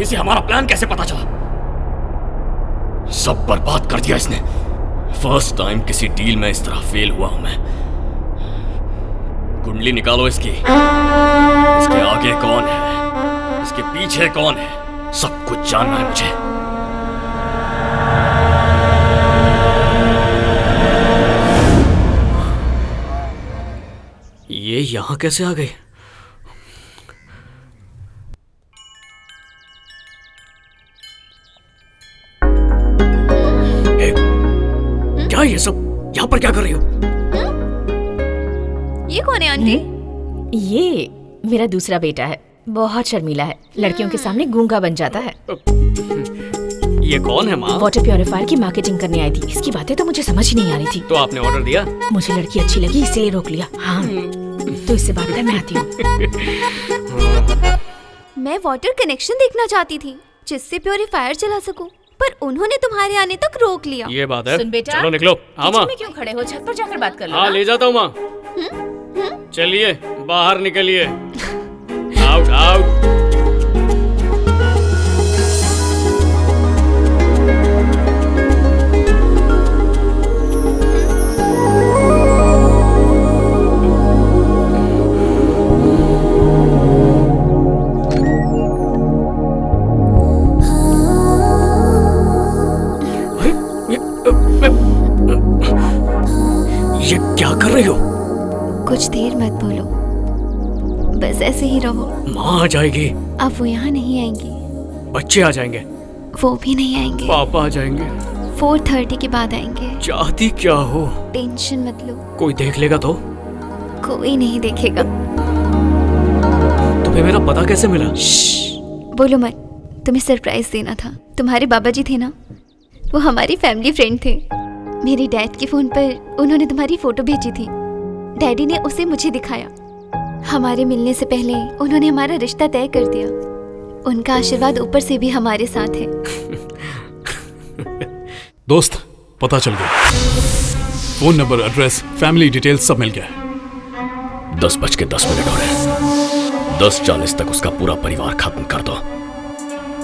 इसे हमारा प्लान कैसे पता चला? सब बर्बाद कर दिया इसने। फर्स्ट टाइम किसी डील में इस तरह फेल हुआ हूं मैं। कुंडली निकालो इसकी। इसके आगे कौन है, इसके पीछे कौन है, सब कुछ जानना है मुझे। ये यहां कैसे आ गई? क्या ये सब यहाँ पर क्या कर रही हो? ये कौन है आंटी? ये मेरा दूसरा बेटा है, बहुत शर्मीला है, लड़कियों के सामने गूंगा बन जाता है। ये कौन है माँ? वाटर प्योरीफायर की मार्केटिंग करने आई थी। इसकी बातें तो मुझे समझ ही नहीं आ रही थी। तो आपने ऑर्डर दिया? मुझे लड़की अच्छी लगी इसलिए रोक लिया। हाँ, तो इससे बात कर, मैं आती हूँ। मैं वाटर कनेक्शन देखना चाहती थी जिससे प्योरीफायर चला सकूं, पर उन्होंने तुम्हारे आने तक रोक लिया। ये बात है। सुन बेटा, चलो निकलो। हाँ माँ। में क्यों खड़े हो? छत पर जाकर बात कर लो। हाँ ले जाता हूँ माँ। चलिए बाहर निकलिए। Out out. ये क्या कर रही हो? कुछ देर मत बोलो, बस ऐसे ही रहो। माँ आ जाएगी। अब वो यहाँ नहीं आएंगी। बच्चे आ जाएंगे। वो भी नहीं आएंगे। पापा आ जाएंगे। 4:30 के बाद आएंगे। चाहती क्या हो? टेंशन मत लो, कोई देख लेगा तो? कोई नहीं देखेगा। तुम्हें मेरा पता कैसे मिला? बोलो मत, तुम्हें सरप्राइज देना था। तुम्हारे बाबा जी थे ना, वो हमारी फैमिली फ्रेंड थे। मेरे डैड के फोन पर उन्होंने तुम्हारी फोटो भेजी थी। डैडी ने उसे मुझे दिखाया। हमारे मिलने से पहले उन्होंने हमारा रिश्ता तय कर दिया। उनका आशीर्वाद ऊपर से भी हमारे साथ है। दोस्त, पता चल गया। Phone number, address, family details सब मिल गया। 10:10 हो रहे हैं। 10:40 तक उसका पूरा परिवार खत्म कर दो।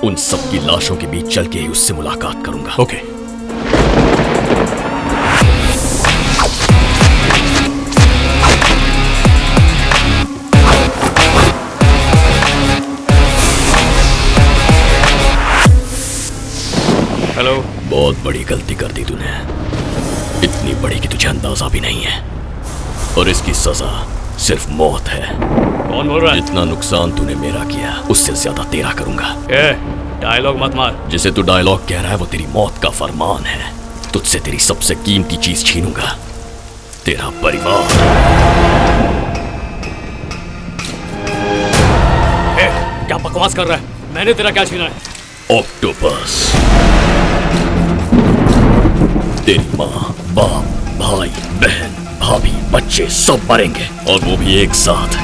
उन सब की लाशों के बीच चल के ही उससे मुलाकात करूंगा। ओके। हेलो। बहुत बड़ी गलती कर दी तूने, इतनी बड़ी कि तुझे अंदाजा भी नहीं है, और इसकी सजा सिर्फ मौत है। कौन बोल रहा है? जितना नुकसान तूने मेरा किया उससे ज्यादा तेरा करूंगा। डायलॉग मत मार। जिसे तू डायलॉग कह रहा है वो तेरी मौत का फरमान है। तुझसे तेरी सबसे कीमती चीज छीनूंगा, तेरा परिवार। क्या बकवास कर रहा है? मैंने तेरा क्या छीना है? ऑक्टोपस। तेरी माँ, बाप, भाई, बहन, भाभी, बच्चे सब मरेंगे, और वो भी एक साथ।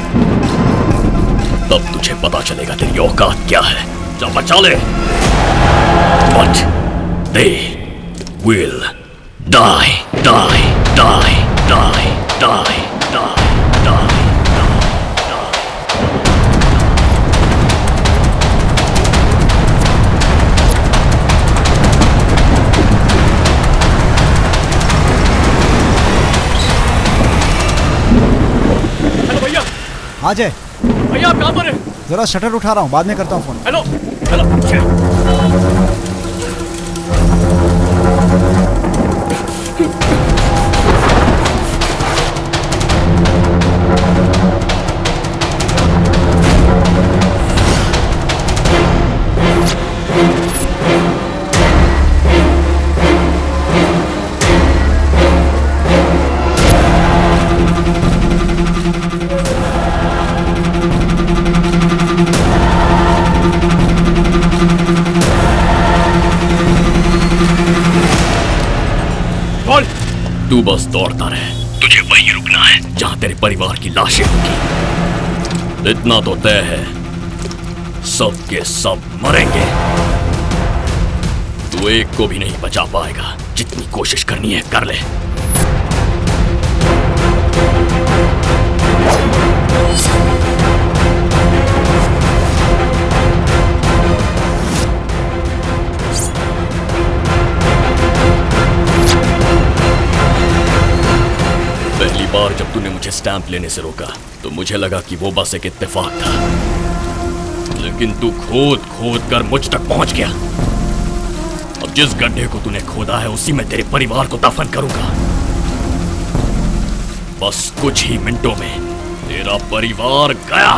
तब तुझे पता चलेगा तेरी औकात क्या है। जा बचा ले। But they will die, die, die, die, die, die, die. हाँ जय भैया आप कहाँ पर हैं? जरा शटर उठा रहा हूँ, बाद में करता हूँ फोन। Hello hello. तू बस दौड़ता रहे, तुझे वहीं रुकना है जहां तेरे परिवार की लाशें होंगी। इतना तो तय है, सब के सब मरेंगे। तू एक को भी नहीं बचा पाएगा। जितनी कोशिश करनी है कर ले। स्टैंप लेने से रोका तो मुझे लगा कि वो बस एक इत्तेफाक था, लेकिन तू खोद खोद कर मुझ तक पहुंच गया। अब जिस गड्ढे को तूने खोदा है उसी में तेरे परिवार को दफन करूंगा। बस कुछ ही मिनटों में तेरा परिवार गया।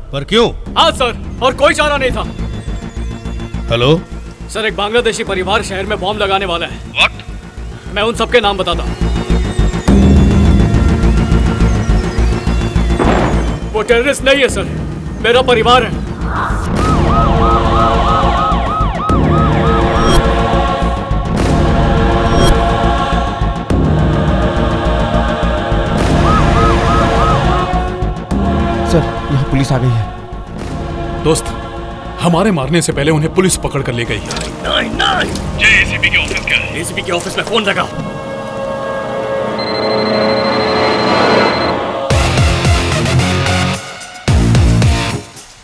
पर क्यों? हाँ सर, और कोई चारा नहीं था। हेलो सर, एक बांग्लादेशी परिवार शहर में बॉम्ब लगाने वाला है। व्हाट? मैं उन सबके नाम बताता हूँ। वो टेररिस्ट नहीं है सर, मेरा परिवार है। सर, यहाँ पुलिस आ गई है। दोस्त, हमारे मारने से पहले उन्हें पुलिस पकड़ कर ले गई है। नहीं नहीं, ये एसीपी के ऑफिस क्या है? एसीपी के ऑफिस में फोन लगा।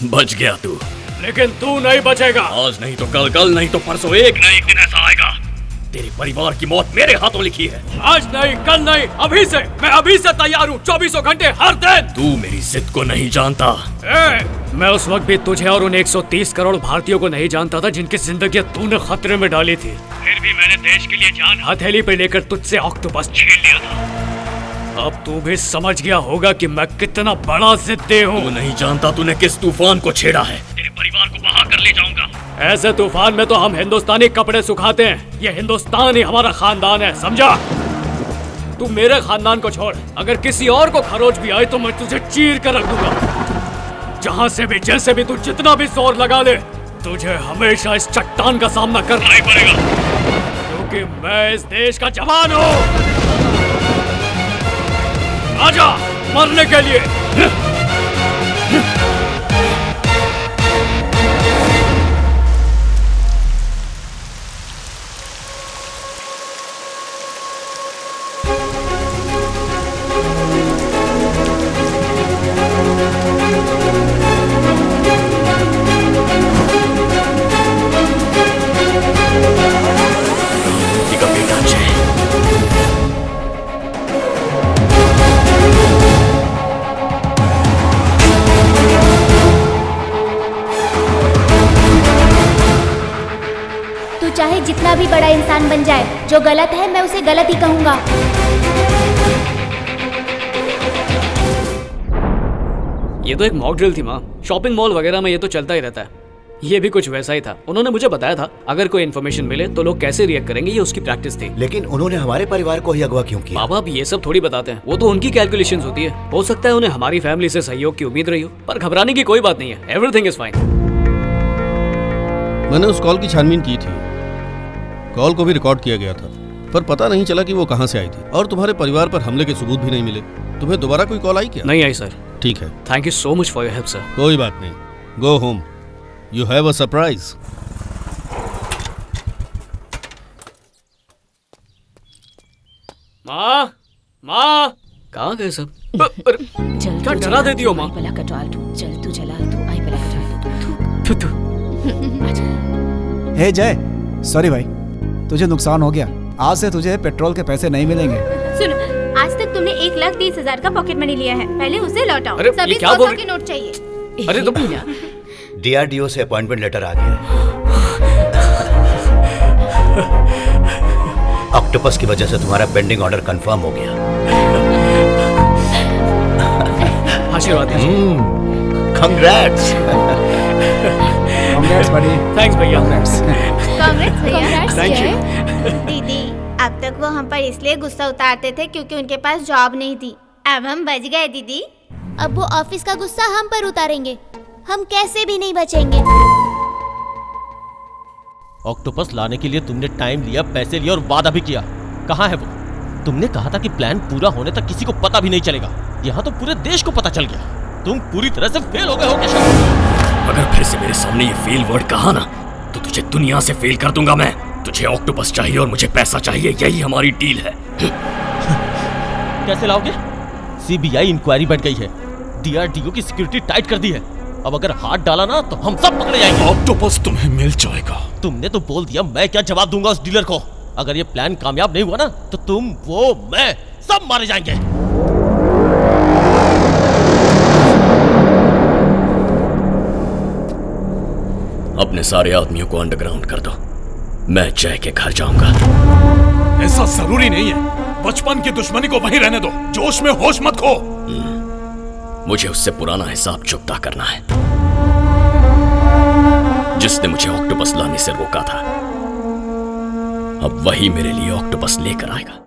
बच गया तू, लेकिन तू नहीं बचेगा। आज नहीं तो कल, कल नहीं तो परसों, एक ना एक दिन ऐसा आएगा तेरे परिवार की मौत मेरे हाथों लिखी है। आज नहीं, कल नहीं, अभी से। मैं अभी से तैयार हूँ, 24 घंटे हर दिन। तू मेरी जिद को नहीं जानता। मैं उस वक्त भी तुझे और उन 130 करोड़ भारतीयों को नहीं जानता था जिनकी जिंदगी तूने खतरे में डाली थी। फिर भी मैंने देश के लिए जान हथेली पे लेकर तुझसे ऑक्टोपस छीन लिया था। अब तू भी समझ गया होगा कि मैं कितना बड़ा जिद्दी हूँ। तू नहीं जानता तूने किस तूफान को छेड़ा है। तेरे परिवार को बहा कर ले जाऊंगा। ऐसे तूफान में तो हम हिंदुस्तानी कपड़े सुखाते हैं। ये हिंदुस्तान ही हमारा खानदान है, समझा? तू मेरे खानदान को छोड़, अगर किसी और को खरोच भी आए तो मैं तुझे चीर कर रख दूंगा। जहां से भी, जैसे भी, तू जितना भी जोर लगा ले, तुझे हमेशा इस चट्टान का सामना करना ही पड़ेगा, क्योंकि मैं इस देश का जवान हूँ। आजा मरने के लिए। चाहे जितना भी बड़ा इंसान बन जाए, जो गलत है मैं उसे गलत ही कहूंगा। ये तो एक मॉक ड्रिल थी माँ। शॉपिंग मॉल वगैरह में ये तो चलता ही रहता है। ये भी कुछ वैसा ही था। उन्होंने मुझे बताया था अगर कोई इन्फॉर्मेशन मिले तो लोग कैसे रिएक्ट करेंगे, ये उसकी प्रैक्टिस थी। लेकिन उन्होंने हमारे परिवार को ही अगवा क्यों किया? बाबा अब ये सब थोड़ी बताते हैं, वो तो उनकी कैलकुलेशंस होती है। हो सकता है उन्हें हमारी फैमिली से सहयोग की उम्मीद रही हो, पर घबराने की कोई बात नहीं है। Everything is fine. मैंने उस कॉल की छानबीन की थी। कॉल को भी रिकॉर्ड किया गया था, पर पता नहीं चला कि वो कहां से आई थी, और तुम्हारे परिवार पर हमले के सबूत भी नहीं मिले। तुम्हें दोबारा कोई कॉल आई क्या? नहीं आई सर। ठीक है, thank you so much for your help sir. कोई बात नहीं, go home, you have a surprise. माँ, माँ, कहाँ गए सब? अरे, चल क्या तू डरा चला देती हो तू, माँ? आई पला कटवाल तू, चल तू चला तू, आई पला कटवाल तू, हे जय, सॉरी भाई, तुझे नुकसान हो गया। आज से तुझे पेट्रोल के पैसे नहीं मिलेंगे। सुनो, आज तक तुमने 1,30,000 का पॉकेट मनी लिया है, पहले उसे लौटाओ। अरे, सभी ये क्या 100 बोल के नोट चाहिए। अरे तो डीआरडीओ से अपॉइंटमेंट लेटर आ गया है। ऑक्टोपस की वजह से तुम्हारा पेंडिंग ऑर्डर कंफर्म हो गया। आशीर्वाद दीजिए। कंग्रेट्स। कांग्रेट्स बड़ी। थैंक्स भैया। कांग्रेट्स भैया। Thank you. दीदी, अब तक वो हम पर इसलिए गुस्सा उतारते थे क्योंकि उनके पास जॉब नहीं थी। अब हम बच गए दीदी। अब वो ऑफिस का गुस्सा हम पर उतारेंगे, हम कैसे भी नहीं बचेंगे। ऑक्टोपस लाने के लिए तुमने टाइम लिया, पैसे लिए और वादा भी किया। कहाँ है वो? तुमने कहा था कि प्लान पूरा होने तक किसी को पता भी नहीं चलेगा। यहाँ तो पूरे देश को पता चल गया। तुम पूरी तरह से फेल हो गए हो केशव। अगर फिर से मेरे सामने ये फेल वर्ड कहा ना तो तुझे दुनिया से फेल कर दूंगा मैं। तुझे ऑक्टोपस चाहिए और मुझे पैसा चाहिए, यही हमारी डील है। कैसे लाओगे? सीबीआई इंक्वायरी बैठ गई है, डीआरडीओ की सिक्योरिटी टाइट कर दी है। अब अगर हाथ डाला ना तो हम सब पकड़े जाएंगे। ऑक्टोपस तुम्हें मिल जाएगा। तुमने तो बोल दिया, मैं क्या जवाब दूंगा उस डीलर को? अगर ये प्लान कामयाब नहीं हुआ ना तो तुम, वो, मैं सब मारे जाएंगे। अपने सारे आदमियों को अंडरग्राउंड कर दो, मैं जय के घर जाऊंगा। ऐसा जरूरी नहीं है, बचपन की दुश्मनी को वहीं रहने दो, जोश में होश मत खो। मुझे उससे पुराना हिसाब चुकता करना है, जिसने मुझे ऑक्टोपस लाने से रोका था। अब वही मेरे लिए ऑक्टोपस लेकर आएगा।